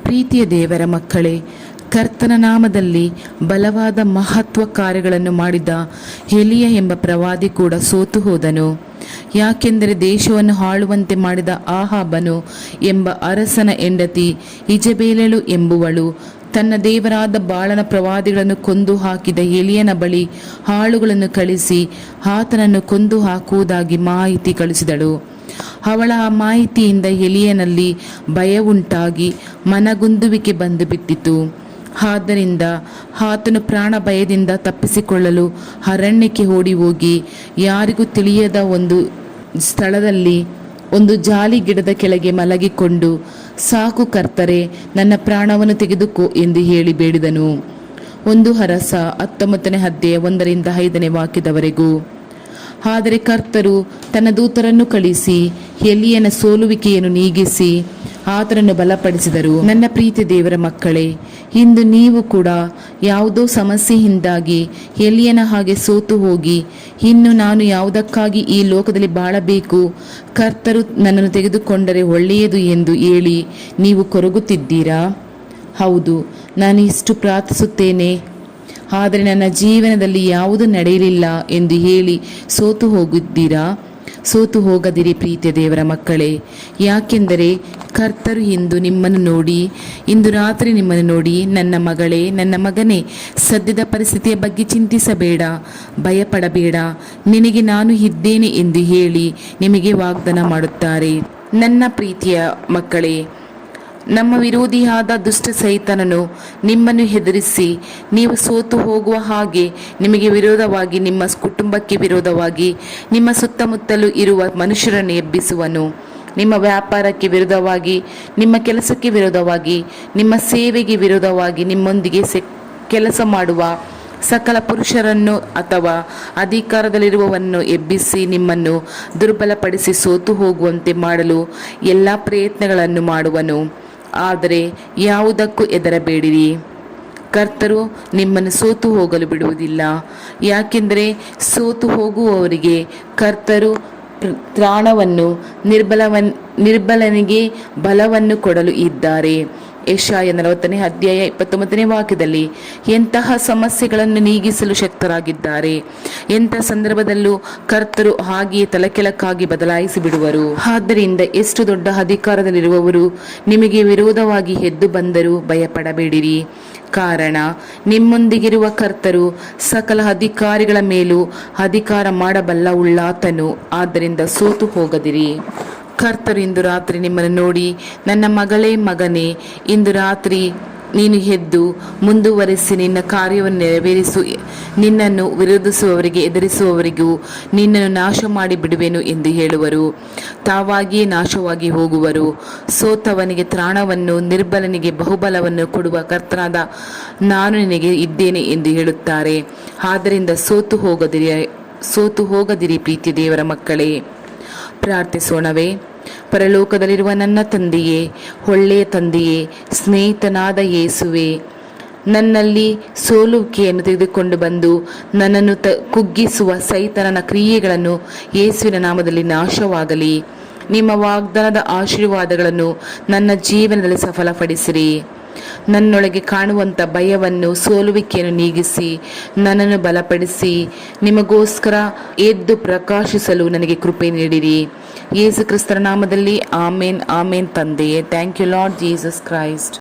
ಪ್ರೀತಿಯ ದೇವರ ಮಕ್ಕಳೇ, ಕರ್ತನ ನಾಮದಲ್ಲಿ ಬಲವಾದ ಮಹತ್ವ ಕಾರ್ಯಗಳನ್ನು ಮಾಡಿದ ಎಲಿಯ ಎಂಬ ಪ್ರವಾದಿ ಕೂಡ ಸೋತು ಹೋದನು. ಯಾಕೆಂದರೆ ದೇಶವನ್ನು ಆಳುವಂತೆ ಮಾಡಿದ ಆಹಾಬನು ಎಂಬ ಅರಸನ ಹೆಂಡತಿ ಇಜಬೇಲಳು ಎಂಬುವಳು ತನ್ನ ದೇವರಾದ ಬಾಳನ ಪ್ರವಾದಿಗಳನ್ನು ಕೊಂದು ಹಾಕಿದ ಎಲಿಯನ ಬಳಿ ಆಳುಗಳನ್ನು ಕಳಿಸಿ ಆತನನ್ನು ಕೊಂದು ಹಾಕುವುದಾಗಿ ಮಾಹಿತಿ ಕಳಿಸಿದಳು. ಅವಳ ಆ ಮಾಹಿತಿಯಿಂದ ಎಲಿಯನಲ್ಲಿ ಭಯ ಉಂಟಾಗಿ ಮನಗುಂದುವಿಕೆ ಬಂದು ಬಿಟ್ಟಿತು. ಆದ್ದರಿಂದ ಆತನು ಪ್ರಾಣ ಭಯದಿಂದ ತಪ್ಪಿಸಿಕೊಳ್ಳಲು ಅರಣ್ಯಕ್ಕೆ ಓಡಿ ಹೋಗಿ ಯಾರಿಗೂ ತಿಳಿಯದ ಒಂದು ಸ್ಥಳದಲ್ಲಿ ಒಂದು ಜಾಲಿ ಗಿಡದ ಕೆಳಗೆ ಮಲಗಿಕೊಂಡು, ಸಾಕು ಕರ್ತರೆ, ನನ್ನ ಪ್ರಾಣವನ್ನು ತೆಗೆದುಕೋ ಎಂದು ಹೇಳಿ ಬೇಡಿದನು. 1 ಅರಸ 19ನೇ ಅಧ್ಯಾಯ 1-5 ವಾಕ್ಯದವರೆಗೂ. ಆದರೆ ಕರ್ತರು ತನ್ನ ದೂತರನ್ನು ಕಳಿಸಿ ಎಲಿಯನ ಸೋಲುವಿಕೆಯನ್ನು ನೀಗಿಸಿ ಆತನನ್ನು ಬಲಪಡಿಸಿದರು. ನನ್ನ ಪ್ರೀತಿ ದೇವರ ಮಕ್ಕಳೇ, ಇಂದು ನೀವು ಕೂಡ ಯಾವುದೋ ಸಮಸ್ಯೆಯಿಂದಾಗಿ ಎಲಿಯನ ಹಾಗೆ ಸೋತು ಹೋಗಿ, ಇನ್ನು ನಾನು ಯಾವುದಕ್ಕಾಗಿ ಈ ಲೋಕದಲ್ಲಿ ಬಾಳಬೇಕು, ಕರ್ತರು ನನ್ನನ್ನು ತೆಗೆದುಕೊಂಡರೆ ಒಳ್ಳೆಯದು ಎಂದು ಹೇಳಿ ನೀವು ಕೊರಗುತ್ತಿದ್ದೀರಾ? ಹೌದು, ನಾನು ಇಷ್ಟು ಪ್ರಾರ್ಥಿಸುತ್ತೇನೆ, ಆದರೆ ನನ್ನ ಜೀವನದಲ್ಲಿ ಯಾವುದು ನಡೆಯಲಿಲ್ಲ ಎಂದು ಹೇಳಿ ಸೋತು ಹೋಗಿದ್ದೀರಾ? ಸೋತು ಹೋಗದಿರಿ ಪ್ರೀತಿಯ ದೇವರ ಮಕ್ಕಳೇ. ಯಾಕೆಂದರೆ ಕರ್ತರು ಇಂದು ರಾತ್ರಿ ನಿಮ್ಮನ್ನು ನೋಡಿ, ನನ್ನ ಮಗಳೇ, ನನ್ನ ಮಗನೇ, ಸದ್ಯದ ಪರಿಸ್ಥಿತಿಯ ಬಗ್ಗೆ ಚಿಂತಿಸಬೇಡ, ಭಯಪಡಬೇಡ, ನಿನಗೆ ನಾನು ಇದ್ದೇನೆ ಎಂದು ಹೇಳಿ ನಿಮಗೆ ವಾಗ್ದಾನ ಮಾಡುತ್ತಾರೆ. ನನ್ನ ಪ್ರೀತಿಯ ಮಕ್ಕಳೇ, ನಮ್ಮ ವಿರೋಧಿಯಾದ ದುಷ್ಟ ಸೈತಾನನು ನಿಮ್ಮನ್ನು ಹೆದರಿಸಿ ನೀವು ಸೋತು ಹೋಗುವ ಹಾಗೆ ನಿಮಗೆ ವಿರೋಧವಾಗಿ, ನಿಮ್ಮ ಕುಟುಂಬಕ್ಕೆ ವಿರೋಧವಾಗಿ, ನಿಮ್ಮ ಸುತ್ತಮುತ್ತಲೂ ಇರುವ ಮನುಷ್ಯರನ್ನು ಎಬ್ಬಿಸುವನು. ನಿಮ್ಮ ವ್ಯಾಪಾರಕ್ಕೆ ವಿರೋಧವಾಗಿ, ನಿಮ್ಮ ಕೆಲಸಕ್ಕೆ ವಿರೋಧವಾಗಿ, ನಿಮ್ಮ ಸೇವೆಗೆ ವಿರೋಧವಾಗಿ, ನಿಮ್ಮೊಂದಿಗೆ ಕೆಲಸ ಮಾಡುವ ಸಕಲ ಪುರುಷರನ್ನು ಅಥವಾ ಅಧಿಕಾರದಲ್ಲಿರುವವನ್ನು ಎಬ್ಬಿಸಿ ನಿಮ್ಮನ್ನು ದುರ್ಬಲಪಡಿಸಿ ಸೋತು ಹೋಗುವಂತೆ ಮಾಡಲು ಎಲ್ಲ ಪ್ರಯತ್ನಗಳನ್ನು ಮಾಡುವನು. ಆದರೆ ಯಾವುದಕ್ಕೂ ಹೆದರಬೇಡಿರಿ, ಕರ್ತರು ನಿಮ್ಮನ್ನು ಸೋತು ಹೋಗಲು ಬಿಡುವುದಿಲ್ಲ. ಯಾಕೆಂದರೆ ಸೋತು ಹೋಗುವವರಿಗೆ ಕರ್ತರು ತ್ರಾಣವನ್ನು, ನಿರ್ಬಲನಿಗೆ ಬಲವನ್ನು ಕೊಡಲು ಇದ್ದಾರೆ. ಯೆಶಾಯ 40ನೇ ಅಧ್ಯಾಯ 29ನೇ ವಾಕ್ಯದಲ್ಲಿ ಎಂತಹ ಸಮಸ್ಯೆಗಳನ್ನು ನೀಗಿಸಲು ಶಕ್ತರಾಗಿದ್ದಾರೆ. ಎಂಥ ಸಂದರ್ಭದಲ್ಲೂ ಕರ್ತರು ಹಾಗೆಯೇ ತಲೆಕೆಳಕಾಗಿ ಬದಲಾಯಿಸಿ ಬಿಡುವರು. ಆದ್ದರಿಂದ ಎಷ್ಟು ದೊಡ್ಡ ಅಧಿಕಾರದಲ್ಲಿರುವವರು ನಿಮಗೆ ವಿರೋಧವಾಗಿ ಎದ್ದು ಬಂದರೂ ಭಯಪಡಬೇಡಿರಿ. ಕಾರಣ ನಿಮ್ಮೊಂದಿಗಿರುವ ಕರ್ತರು ಸಕಲ ಅಧಿಕಾರಿಗಳ ಮೇಲೂ ಅಧಿಕಾರ ಮಾಡಬಲ್ಲ ಉಳ್ಳಾತನು. ಆದ್ದರಿಂದ ಸೋತು ಹೋಗದಿರಿ. ಕರ್ತರು ಇಂದು ರಾತ್ರಿ ನಿಮ್ಮನ್ನು ನೋಡಿ, ನನ್ನ ಮಗಳೇ, ಮಗನೇ, ಇಂದು ರಾತ್ರಿ ನೀನು ಎದ್ದು ಮುಂದುವರಿಸಿ ನಿನ್ನ ಕಾರ್ಯವನ್ನು ನೆರವೇರಿಸು. ನಿನ್ನನ್ನು ವಿರೋಧಿಸುವವರಿಗೆ, ಎದುರಿಸುವವರಿಗೂ ನಿನ್ನನ್ನು ನಾಶ ಮಾಡಿ ಬಿಡುವೆನು ಎಂದು ಹೇಳುವರು. ತಾವಾಗಿಯೇ ನಾಶವಾಗಿ ಹೋಗುವರು. ಸೋತವನಿಗೆ ತ್ರಾಣವನ್ನು, ನಿರ್ಬಲನಿಗೆ ಬಹುಬಲವನ್ನು ಕೊಡುವ ಕರ್ತನಾದ ನಾನು ನಿನಗೆ ಇದ್ದೇನೆ ಎಂದು ಹೇಳುತ್ತಾರೆ. ಆದ್ದರಿಂದ ಸೋತು ಹೋಗದಿರಿ ಪ್ರೀತಿ ದೇವರ ಮಕ್ಕಳೇ. ಪ್ರಾರ್ಥಿಸೋಣವೇ. ಪರಲೋಕದಲ್ಲಿರುವ ನನ್ನ ತಂದೆಯೇ, ಒಳ್ಳೆಯ ತಂದೆಯೇ, ಸ್ನೇಹಿತನಾದ ಯೇಸುವೆ, ನನ್ನಲ್ಲಿ ಸೋಲುವಿಕೆಯನ್ನು ತೆಗೆದುಕೊಂಡು ಬಂದು ನನ್ನನ್ನು ಕುಗ್ಗಿಸುವ ಸೈತಾನನ ಕ್ರಿಯೆಗಳನ್ನು ಯೇಸುವಿನ ನಾಮದಲ್ಲಿ ನಾಶವಾಗಲಿ. ನಿಮ್ಮ ವಾಗ್ದಾನದ ಆಶೀರ್ವಾದಗಳನ್ನು ನನ್ನ ಜೀವನದಲ್ಲಿ ಸಫಲಪಡಿಸಿರಿ. ನನ್ನೊಳಗೆ ಕಾಣುವಂಥ ಭಯವನ್ನು, ಸೋಲುವಿಕೆಯನ್ನು ನೀಗಿಸಿ ನನ್ನನ್ನು ಬಲಪಡಿಸಿ ನಿಮಗೋಸ್ಕರ ಎದ್ದು ಪ್ರಕಾಶಿಸಲು ನನಗೆ ಕೃಪೆ ನೀಡಿರಿ. ಯೇಸು ಕ್ರಿಸ್ತರ ನಾಮದಲ್ಲಿ ಆಮೇನ್, ಆಮೇನ್ ತಂದೆಯೇ. Thank you Lord Jesus Christ.